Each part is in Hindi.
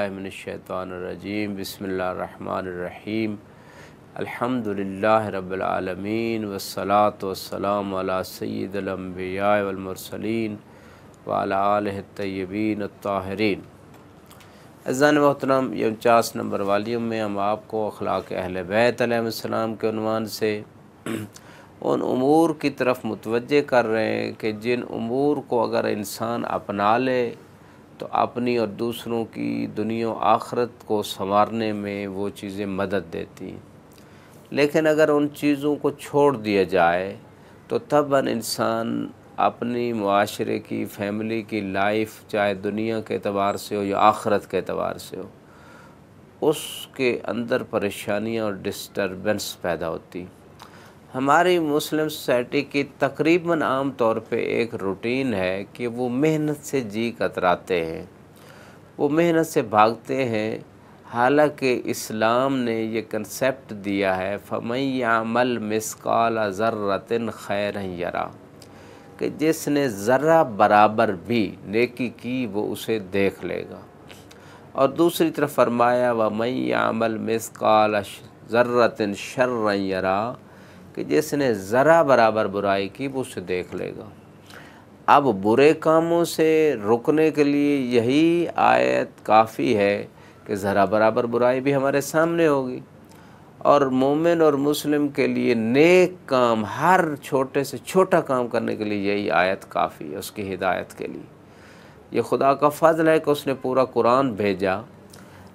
बिस्मिल्लाहि मिनश्शैतानिर्रजीम बिस्मिल्लाहिर्रहमानिर्रहीम अल्हम्दुलिल्लाहि रब्बिल आलमीन वस्सलातु वस्सलामु अला सय्यिदिल अंबिया वल मुरसलीन व अला आलिहि तय्यबीन अत्ताहिरीन। अज़ान मोहतरम, ये 49 नंबर वाल्यूम में हम आपको अखलाक अहले बैत अलैहिस्सलाम के उन्वान से उन उमूर की तरफ मुतवज्जे कर रहे हैं कि जिन उमूर को अगर इंसान अपना ले तो अपनी और दूसरों की दुनिया आखरत को संवारने में वो चीज़ें मदद देती हैं। लेकिन अगर उन चीज़ों को छोड़ दिया जाए तो तब इंसान अपनी मुआशरे की, फैमिली की लाइफ, चाहे दुनिया के एतबार से हो या आखरत के एतबार से हो, उसके अंदर परेशानियाँ और डिस्टर्बेंस पैदा होती। हमारी मुस्लिम सोसाइटी की तकरीबन आम तौर पे एक रूटीन है कि वो मेहनत से जी कतराते हैं, वो मेहनत से भागते हैं। हालांकि इस्लाम ने ये कंसेप्ट दिया है फमन यामल मिस्काल ज़र्रतिन खैरन यरा, कि जिसने ज़र्रा बराबर भी नेकी की वो उसे देख लेगा। और दूसरी तरफ फरमाया वमन यामल मिस्काल ज़र्रतिन शर्रन यरा, कि जिसने ज़रा बराबर बुराई की वो उसे देख लेगा। अब बुरे कामों से रुकने के लिए यही आयत काफ़ी है कि ज़रा बराबर बुराई भी हमारे सामने होगी, और मोमिन और मुस्लिम के लिए नेक काम, हर छोटे से छोटा काम करने के लिए यही आयत काफ़ी है उसकी हिदायत के लिए। ये खुदा का फ़ज़ल है कि उसने पूरा कुरान भेजा।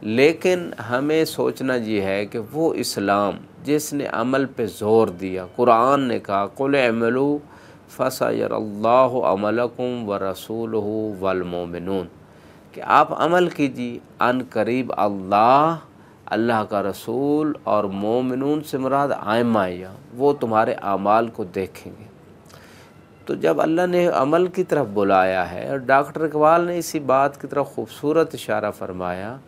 लेकिन हमें सोचना ये है कि वो इस्लाम जिसने अमल पे ज़ोर दिया, कुरान ने कहा कुल अमलू फसयरल्लाहु अमलकुम व रसूलुहु वल मोमिनून, कि आप अमल कीजिए, अन करीब अल्लाह का रसूल और मोमिनून से मुराद आइम्मा, वो तुम्हारे आमाल को देखेंगे। तो जब अल्लाह ने अमल की तरफ बुलाया है, और डॉक्टर इकबाल ने इसी बात की तरफ खूबसूरत इशारा फरमाया,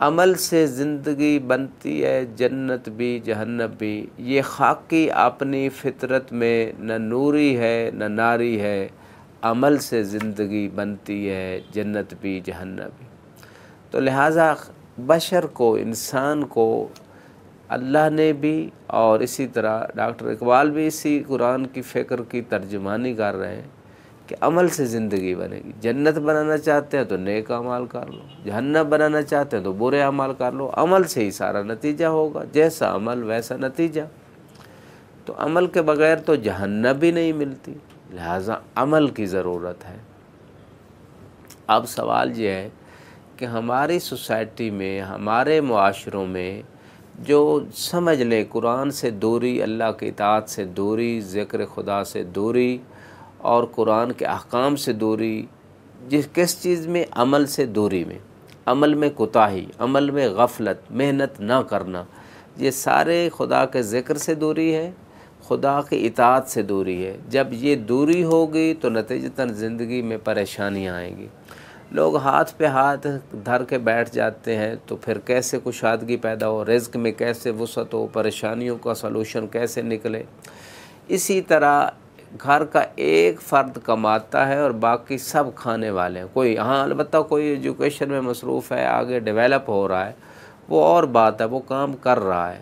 अमल से ज़िंदगी बनती है जन्नत भी जहन्नम भी। ये खाकी अपनी फितरत में न नूरी है न नारी है, अमल से ज़िंदगी बनती है जन्नत भी जहन्नम भी। तो लिहाजा बशर को, इंसान को अल्लाह ने भी, और इसी तरह डॉक्टर इकबाल भी इसी कुरान की फ़िक्र की तर्जुमानी कर रहे हैं कि अमल से ज़िंदगी बनेगी। जन्नत बनाना चाहते हैं तो नेक अमाल कर लो, जहन्नम बनाना चाहते हैं तो बुरे अमाल कर लो। अमल से ही सारा नतीजा होगा, जैसा अमल वैसा नतीजा। तो अमल के बग़ैर तो जहन्नम भी नहीं मिलती, लिहाजा अमल की ज़रूरत है। अब सवाल ये है कि हमारी सोसाइटी में, हमारे मुआशरों में जो समझ लें कुरान से दूरी, अल्लाह की इताअत से दूरी, ज़िक्र खुदा से दूरी और कुरान के अहकाम से दूरी, किस चीज़ में? अमल से दूरी में, अमल में कोताही, अमल में गफलत, मेहनत ना करना, ये सारे खुदा के ज़िक्र से दूरी है, खुदा की इताअत से दूरी है। जब ये दूरी होगी तो नतीजतन ज़िंदगी में परेशानियाँ आएंगी। लोग हाथ पे हाथ धर के बैठ जाते हैं तो फिर कैसे कुशादगी पैदा हो, रिज़्क़ में कैसे वुसअत हो, परेशानियों का सलूशन कैसे निकले। इसी तरह घर का एक फ़र्द कमाता है और बाकी सब खाने वाले हैं। कोई, हाँ अलबत्ता कोई एजुकेशन में मसरूफ़ है, आगे डेवलप हो रहा है, वो और बात है, वो काम कर रहा है।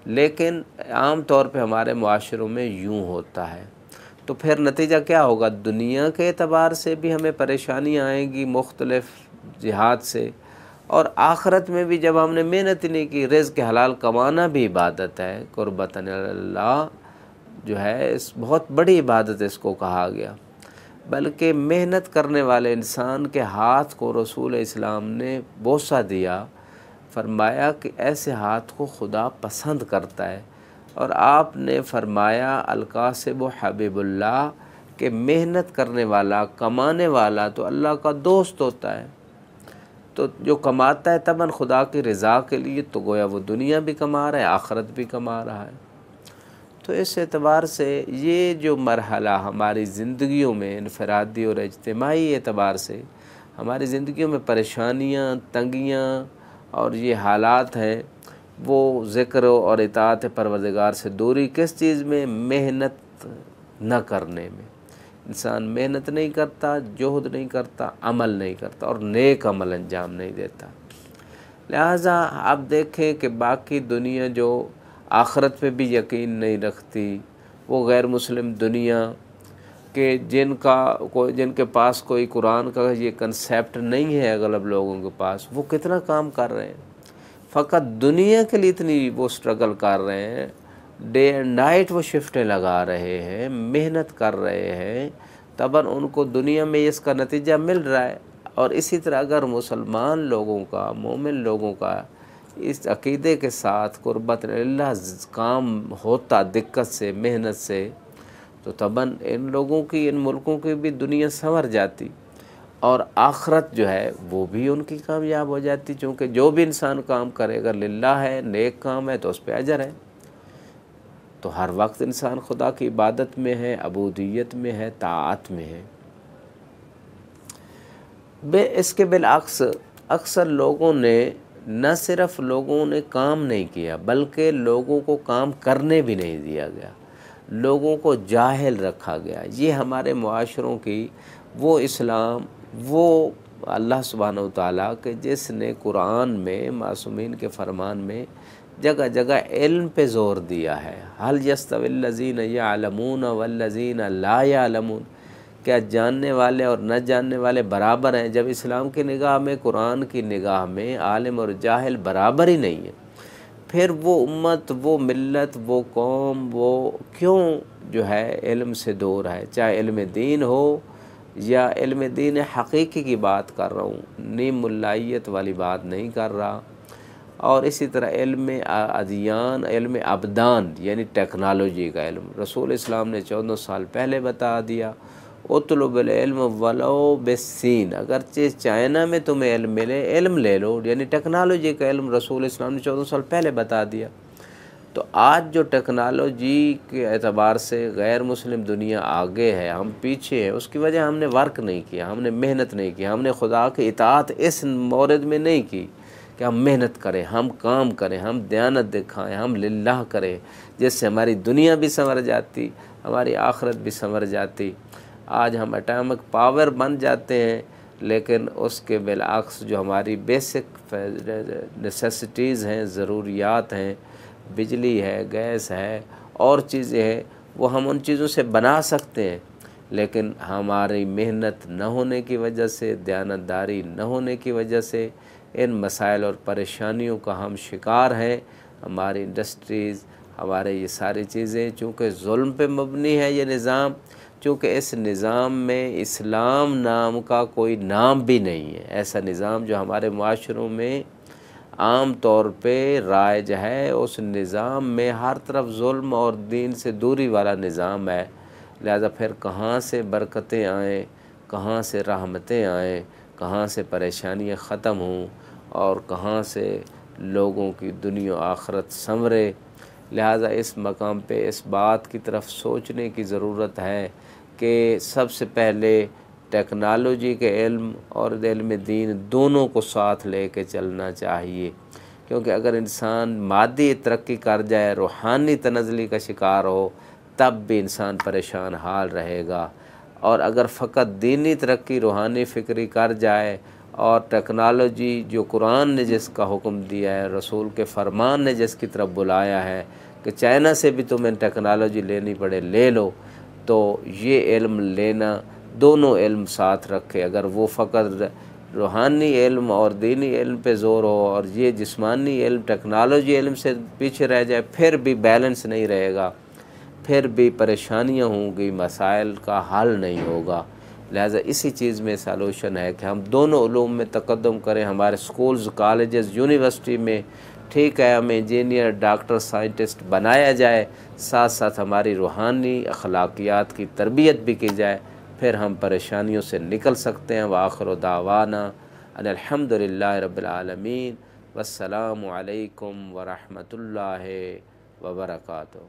लेकिन आम तौर पे हमारे मुआशरों में यूँ होता है। तो फिर नतीजा क्या होगा? दुनिया के एतबार से भी हमें परेशानियाँ आएंगी मुख्तलिफ़ जिहाद से, और आखरत में भी जब हमने मेहनत ही नहीं की। रिज़्क़ हलाल कमाना भी इबादत है, कुर्बतन अल्लाह जो है, इस बहुत बड़ी इबादत इसको कहा गया। बल्कि मेहनत करने वाले इंसान के हाथ को रसूल इस्लाम ने बोसा दिया, फरमाया कि ऐसे हाथ को खुदा पसंद करता है। और आपने फरमाया अलकासिब हबीबुल्लाह, के मेहनत करने वाला, कमाने वाला तो अल्लाह का दोस्त होता है। तो जो कमाता है तमन खुदा की रज़ा के लिए, तो गोया वो दुनिया भी कमा रहा है, आखरत भी कमा रहा है। तो इस एतबार से ये जो मरहला हमारी ज़िंदगियों में इनफरादी और इज्तिमाई एतबार से हमारी ज़िंदगियों में परेशानियाँ, तंगियाँ और ये हालात हैं, वो ज़िक्र और इताअत परवरदिगार से दूरी किस चीज़ में? मेहनत न करने में। इंसान मेहनत नहीं करता, जोहद नहीं करता, अमल नहीं करता और नेक अमल अंजाम नहीं देता। लिहाजा आप देखें कि बाकी दुनिया जो आखिरत पे भी यकीन नहीं रखती, वो गैर मुस्लिम दुनिया के जिनके पास कोई कुरान का ये कंसेप्ट नहीं है, अगलब लोगों के पास, वो कितना काम कर रहे हैं, फ़कत दुनिया के लिए इतनी वो स्ट्रगल कर रहे हैं, डे एंड नाइट वो शिफ्टें लगा रहे हैं, मेहनत कर रहे हैं, तबन उनको दुनिया में इसका नतीजा मिल रहा है। और इसी तरह अगर मुसलमान लोगों का, मोमिन लोगों का इस अक़ीदे के साथ कुर्बत इल्लाह काम होता दिक्कत से, मेहनत से, तो तबन इन लोगों की, इन मुल्कों की भी दुनिया संवर जाती और आखरत जो है वो भी उनकी कामयाब हो जाती। चूँकि जो भी इंसान काम करे अगर लिल्लाह है, नेक काम है, तो उस पर अजर है। तो हर वक्त इंसान खुदा की इबादत में है, अबूदियत में है, ताअत में है। इसके बिलअक्स अक्सर लोगों ने, न सिर्फ लोगों ने काम नहीं किया बल्कि लोगों को काम करने भी नहीं दिया गया, लोगों को जाहिल रखा गया। ये हमारे मुआशरों की वो इस्लाम, वो अल्लाह सुब्हानहू तआला के जिसने कुरान में, मासूमीन के फरमान में जगह जगह इल्म पे ज़ोर दिया है। हल यस्तविल्लज़ीन यअलमून वल्लज़ीन ला यअलमून, क्या जानने वाले और न जानने वाले बराबर हैं? जब इस्लाम की निगाह में, कुरान की निगाह में आलिम और जाहिल बराबर ही नहीं है, फिर वो उम्मत, वो मिल्लत, वो कौम, वो क्यों जो है इल्म से दूर है? चाहे इल्म दीन हो या इल्म दीन हकीकी की बात कर रहा हूँ, नीम मुल्लाइयत वाली बात नहीं कर रहा। और इसी तरह इल्म अदियान, इल्म अबदान यानी टेक्नोलॉजी का इल्म, रसूल इस्लाम ने 14 साल पहले बता दिया, उतलुबुल इल्म वलो बिस्सीन, अगरचे चाइना में तुम्हें इल्म मिले, इल्म ले लो, यानी टेक्नोलॉजी का इल्म रसूल इस्लाम ने 14 साल पहले बता दिया। तो आज जो टेक्नोलॉजी के एतबार से गैर मुस्लिम दुनिया आगे है, हम पीछे हैं, उसकी वजह हमने वर्क नहीं किया, हमने मेहनत नहीं की, हमने खुदा की इताअत इस मौरद में नहीं की कि हम मेहनत करें, हम काम करें, हम दयानत दिखाएं, हम लिल्लाह करें, जिससे हमारी दुनिया भी संवर जाती, हमारी आखिरत भी संवर जाती। आज हम एटॉमिक पावर बन जाते हैं, लेकिन उसके बिलअक्स जो हमारी बेसिक नेसेसिटीज़ हैं, ज़रूरियात हैं, बिजली है, गैस है और चीज़ें हैं, वो हम उन चीज़ों से बना सकते हैं, लेकिन हमारी मेहनत न होने की वजह से, दयानतदारी न होने की वजह से इन मसाइल और परेशानियों का हम शिकार हैं। हमारी इंडस्ट्रीज़, हमारे ये सारी चीज़ें, चूँकि जुल्म पे मबनी है ये निज़ाम, चूँकि इस निज़ाम में इस्लाम नाम का कोई नाम भी नहीं है। ऐसा निज़ाम जो हमारे माशरों में आम तौर पे राइज है, उस निज़ाम में हर तरफ जुल्म और दीन से दूरी वाला निज़ाम है। लिहाजा फिर कहाँ से बरकतें आएँ, कहाँ से रहमतें आएँ, कहाँ से परेशानियाँ ख़त्म हों और कहाँ से लोगों की दुनिया आखरत संवरे। लिहाजा इस मकाम पे इस बात की तरफ सोचने की ज़रूरत है कि सबसे पहले टेक्नोलॉजी के इल्म और इल्म दीन दोनों को साथ लेके चलना चाहिए, क्योंकि अगर इंसान मादी तरक्की कर जाए, रूहानी तनज़ली का शिकार हो, तब भी इंसान परेशान हाल रहेगा। और अगर फ़कत दीनी तरक्की, रूहानी फ़िक्री कर जाए और टेक्नोलॉजी जो कुरान ने जिसका हुक्म दिया है, रसूल के फरमान ने जिसकी तरफ बुलाया है कि चाइना से भी तुम्हें टेक्नोलॉजी लेनी पड़े ले लो, तो ये इल्म लेना, दोनों इल्म साथ रखे। अगर वो फ़कत रूहानी इल्म और दीनी इल्म पे ज़ोर हो और ये जिस्मानी इल्म, टेक्नोलॉजी इल्म से पीछे रह जाए, फिर भी बैलेंस नहीं रहेगा, फिर भी परेशानियां होंगी, मसाइल का हल नहीं होगा। लिहाजा इसी चीज़ में सलूशन है कि हम दोनों उलूम में तक़द्दुम करें। हमारे स्कूल्स, कॉलेजेस, यूनिवर्सिटी में ठीक है हमें इंजीनियर, डॉक्टर, साइंटिस्ट बनाया जाए, साथ साथ हमारी रूहानी अखलाकियात की तरबियत भी की जाए, फिर हम परेशानियों से निकल सकते हैं। व आखिर दावाना अनिल हम्दुलिल्लाहि रब्बिल आलमीन, वस्सलामु अलैकुम व रहमतुल्लाहि व बरकातुहू।